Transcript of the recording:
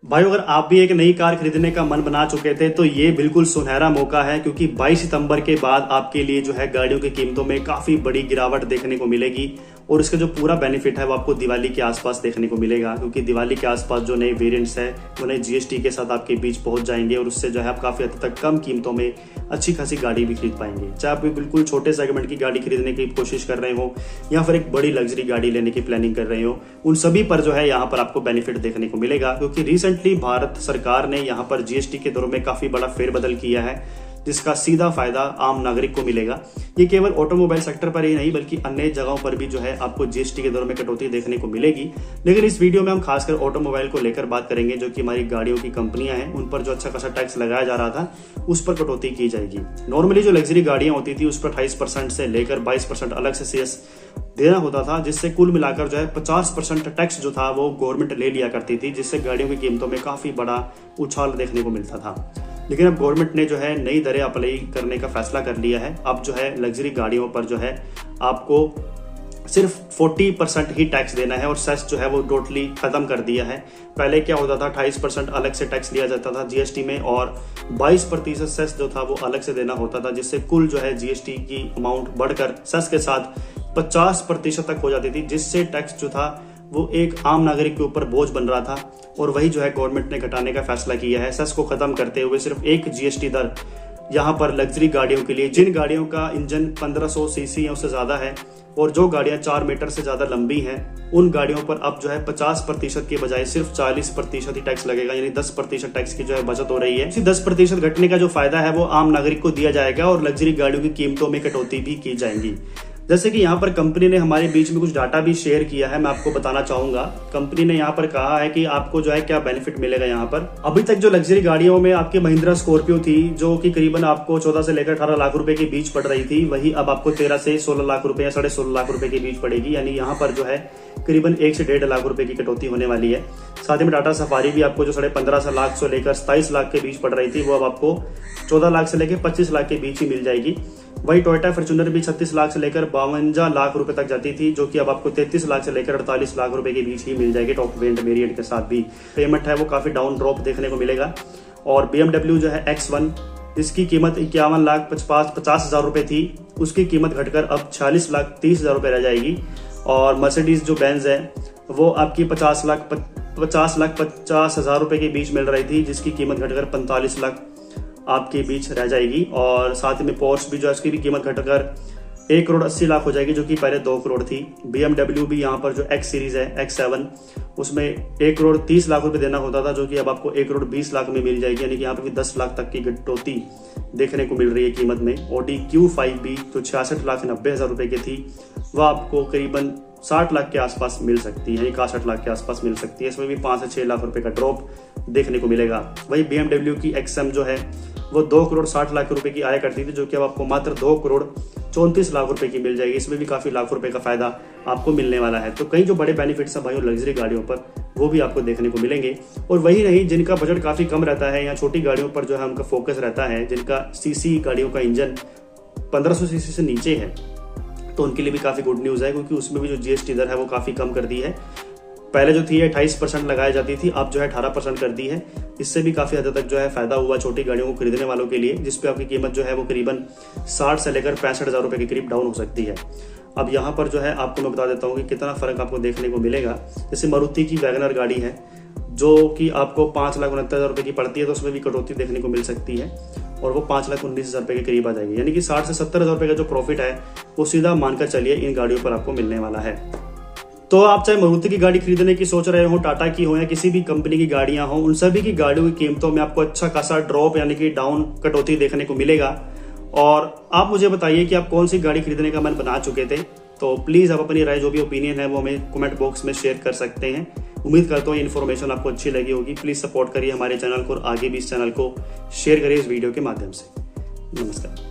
भाई अगर आप भी एक नई कार खरीदने का मन बना चुके थे तो ये बिल्कुल सुनहरा मौका है, क्योंकि 22 सितंबर के बाद आपके लिए जो है गाड़ियों की कीमतों में काफी बड़ी गिरावट देखने को मिलेगी। और इसका जो पूरा बेनिफिट है वो आपको दिवाली के आसपास देखने को मिलेगा, क्योंकि दिवाली के आसपास जो नए वेरिएंट्स है वो नए जीएसटी के साथ आपके बीच पहुंच जाएंगे और उससे जो है आप काफी हद तक कम कीमतों में अच्छी खासी गाड़ी भी खरीद पाएंगे। चाहे आप बिल्कुल छोटे सेगमेंट की गाड़ी खरीदने की कोशिश कर रहे हो या फिर एक बड़ी लग्जरी गाड़ी लेने की प्लानिंग कर रहे हो, उन सभी पर जो है यहाँ पर आपको बेनिफिट देखने को मिलेगा। क्योंकि रिसेंटली भारत सरकार ने यहाँ पर जीएसटी के दरों में काफी बड़ा फेरबदल किया है, जिसका सीधा फायदा आम नागरिक को मिलेगा। ये केवल ऑटोमोबाइल सेक्टर पर ही नहीं बल्कि अन्य जगहों पर भी जो है आपको जीएसटी के दरों में कटौती देखने को मिलेगी। लेकिन इस वीडियो में हम खासकर ऑटोमोबाइल को लेकर बात करेंगे, जो कि हमारी गाड़ियों की कंपनियां हैं उन पर जो अच्छा खासा टैक्स लगाया जा रहा था उस पर कटौती की जाएगी। नॉर्मली जो लग्जरी गाड़ियां होती थी उस पर 28% से लेकर 22% अलग से सेस देना होता था, जिससे कुल मिलाकर जो है 50% टैक्स जो था वो गवर्नमेंट ले लिया करती थी, जिससे गाड़ियों की कीमतों में काफी बड़ा उछाल देखने को मिलता था। लेकिन अब गवर्नमेंट ने जो है नई दरें अप्लाई करने का फैसला कर लिया है। अब जो है लग्जरी गाड़ियों पर जो है आपको सिर्फ 40% ही टैक्स देना है और सेस जो है वो टोटली खत्म कर दिया है। पहले क्या होता था 28% अलग से टैक्स लिया जाता था जीएसटी में और 22% सेस जो था वो अलग से देना होता था, जिससे कुल जो है जीएसटी की अमाउंट बढ़कर सेस के साथ 50% तक हो जाती थी, जिससे टैक्स जो था वो एक आम नागरिक के ऊपर बोझ बन रहा था। और वही जो है गवर्नमेंट ने घटाने का फैसला किया है, सेस को खत्म करते हुए सिर्फ एक जीएसटी दर यहाँ पर लग्जरी गाड़ियों के लिए, जिन गाड़ियों का इंजन 1500 सीसी या उससे ज्यादा है और जो गाड़ियां 4 मीटर से ज्यादा लंबी हैं, उन गाड़ियों पर अब जो है 50% के बजाय सिर्फ 40% ही टैक्स लगेगा, यानी 10% टैक्स की जो है बचत हो रही है। इसी 10% घटने का जो फायदा है वो आम नागरिक को दिया जाएगा और लग्जरी गाड़ियों की कीमतों में कटौती भी की जाएगी। जैसे कि यहाँ पर कंपनी ने हमारे बीच में कुछ डाटा भी शेयर किया है, मैं आपको बताना चाहूंगा। कंपनी ने यहाँ पर कहा है कि आपको जो है क्या बेनिफिट मिलेगा। यहाँ पर अभी तक जो लग्जरी गाड़ियों में आपकी महिंद्रा स्कॉर्पियो थी, जो कि करीबन आपको 14 से लेकर 18 लाख रुपए के बीच पड़ रही थी, वही अब आपको 13 से 16 लाख रुपए या 16.5 लाख रुपए के बीच पड़ेगी। यानी यहाँ पर जो है करीबन 1 से 1.5 लाख रुपए की कटौती होने वाली है। साथ ही में टाटा सफारी भी आपको जो 15.5 लाख से लेकर 27 लाख के बीच पड़ रही थी, वो अब आपको 14 लाख से लेकर 25 लाख के बीच ही मिल जाएगी। वही टोयोटा फॉर्च्यूनर भी 36 लाख से लेकर 52 लाख रुपए तक जाती थी, जो कि अब आपको 33 लाख से लेकर 48 लाख रुपए के बीच ही मिल जाएगी। टॉप वेरिएंट वेरिएंट के साथ भी पेमेंट है वो काफी डाउन ड्रॉप देखने को मिलेगा। और BMW जो है X1, जिसकी कीमत 51,50,000 रुपए थी, उसकी कीमत घटकर अब 46,30,000 रुपए रह जाएगी। और मर्सिडीज जो बेंज है वो आपकी 50,50,000 रुपए के बीच मिल रही थी, जिसकी कीमत घटकर 45 लाख आपके बीच रह जाएगी। और साथ में पोर्श भी जो है उसकी भी कीमत घटकर 1,80,00,000 हो जाएगी, जो कि पहले 2 करोड़ थी। BMW भी यहाँ पर जो X सीरीज है X7, उसमें 1,30,00,000 रुपए देना होता था, जो कि अब आपको 1,20,00,000 में मिल जाएगी। यानी कि यहाँ पर भी 10 लाख तक की कटौती देखने को मिल रही है कीमत में। Audi Q5 भी जो 66,90,000 रुपए की थी, वह आपको करीबन 60 लाख के आसपास मिल सकती है, 61 लाख के आसपास मिल सकती है। इसमें भी 5 से 6 लाख रुपए का ड्रॉप देखने को मिलेगा। वही BMW की XM जो है वो 2,60,00,000 रुपए की आया करती थी, जो कि अब आपको मात्र 2,34,00,000 रुपए की मिल जाएगी। इसमें भी काफी लाख रुपए का फायदा आपको मिलने वाला है। तो कई जो बड़े बेनिफिट्स है भाइयों लग्जरी गाड़ियों पर, वो भी आपको देखने को मिलेंगे। और वही नहीं, जिनका बजट काफी कम रहता है या छोटी गाड़ियों पर जो है उनका फोकस रहता है, जिनका सीसी गाड़ियों का इंजन 1500 सीसी से नीचे है, तो उनके लिए भी काफी गुड न्यूज है, क्योंकि उसमें भी जो जीएसटी दर है वो काफी कम कर दी है। पहले जो थी 28% लगाई जाती थी, अब जो है 18% कर दी है। इससे भी काफी हद तक जो है फायदा हुआ छोटी गाड़ियों को खरीदने वालों के लिए, जिसपे आपकी कीमत जो है वो करीबन 60 से लेकर 65,000 रुपए के करीब डाउन हो सकती है। अब यहाँ पर जो है आपको मैं बता देता हूँ कि कितना फर्क आपको देखने को मिलेगा। जैसे मारुति की वैगनर गाड़ी है, जो कि आपको 5,69,000 रुपए की पड़ती है, तो उसमें भी कटौती देखने को मिल सकती है और वो 5,19,000 रुपए के करीब आ जाएगी। यानी कि 60 से 70,000 रुपए का जो प्रॉफिट है वो सीधा मानकर चलिए इन गाड़ियों पर आपको मिलने वाला है। तो आप चाहे मारुति की गाड़ी खरीदने की सोच रहे हो, टाटा की हो या किसी भी कंपनी की गाड़ियां हो, उन सभी की गाड़ियों की कीमतों में आपको अच्छा खासा ड्रॉप यानी कि डाउन कटौती देखने को मिलेगा। और आप मुझे बताइए कि आप कौन सी गाड़ी खरीदने का मन बना चुके थे। तो प्लीज आप अपनी राय, जो भी ओपिनियन है, वो हमें कमेंट बॉक्स में शेयर कर सकते हैं। उम्मीद करता हूँ ये इन्फॉर्मेशन आपको अच्छी लगी होगी। प्लीज सपोर्ट करिए हमारे चैनल को और आगे भी इस चैनल को शेयर करिए इस वीडियो के माध्यम से। नमस्कार।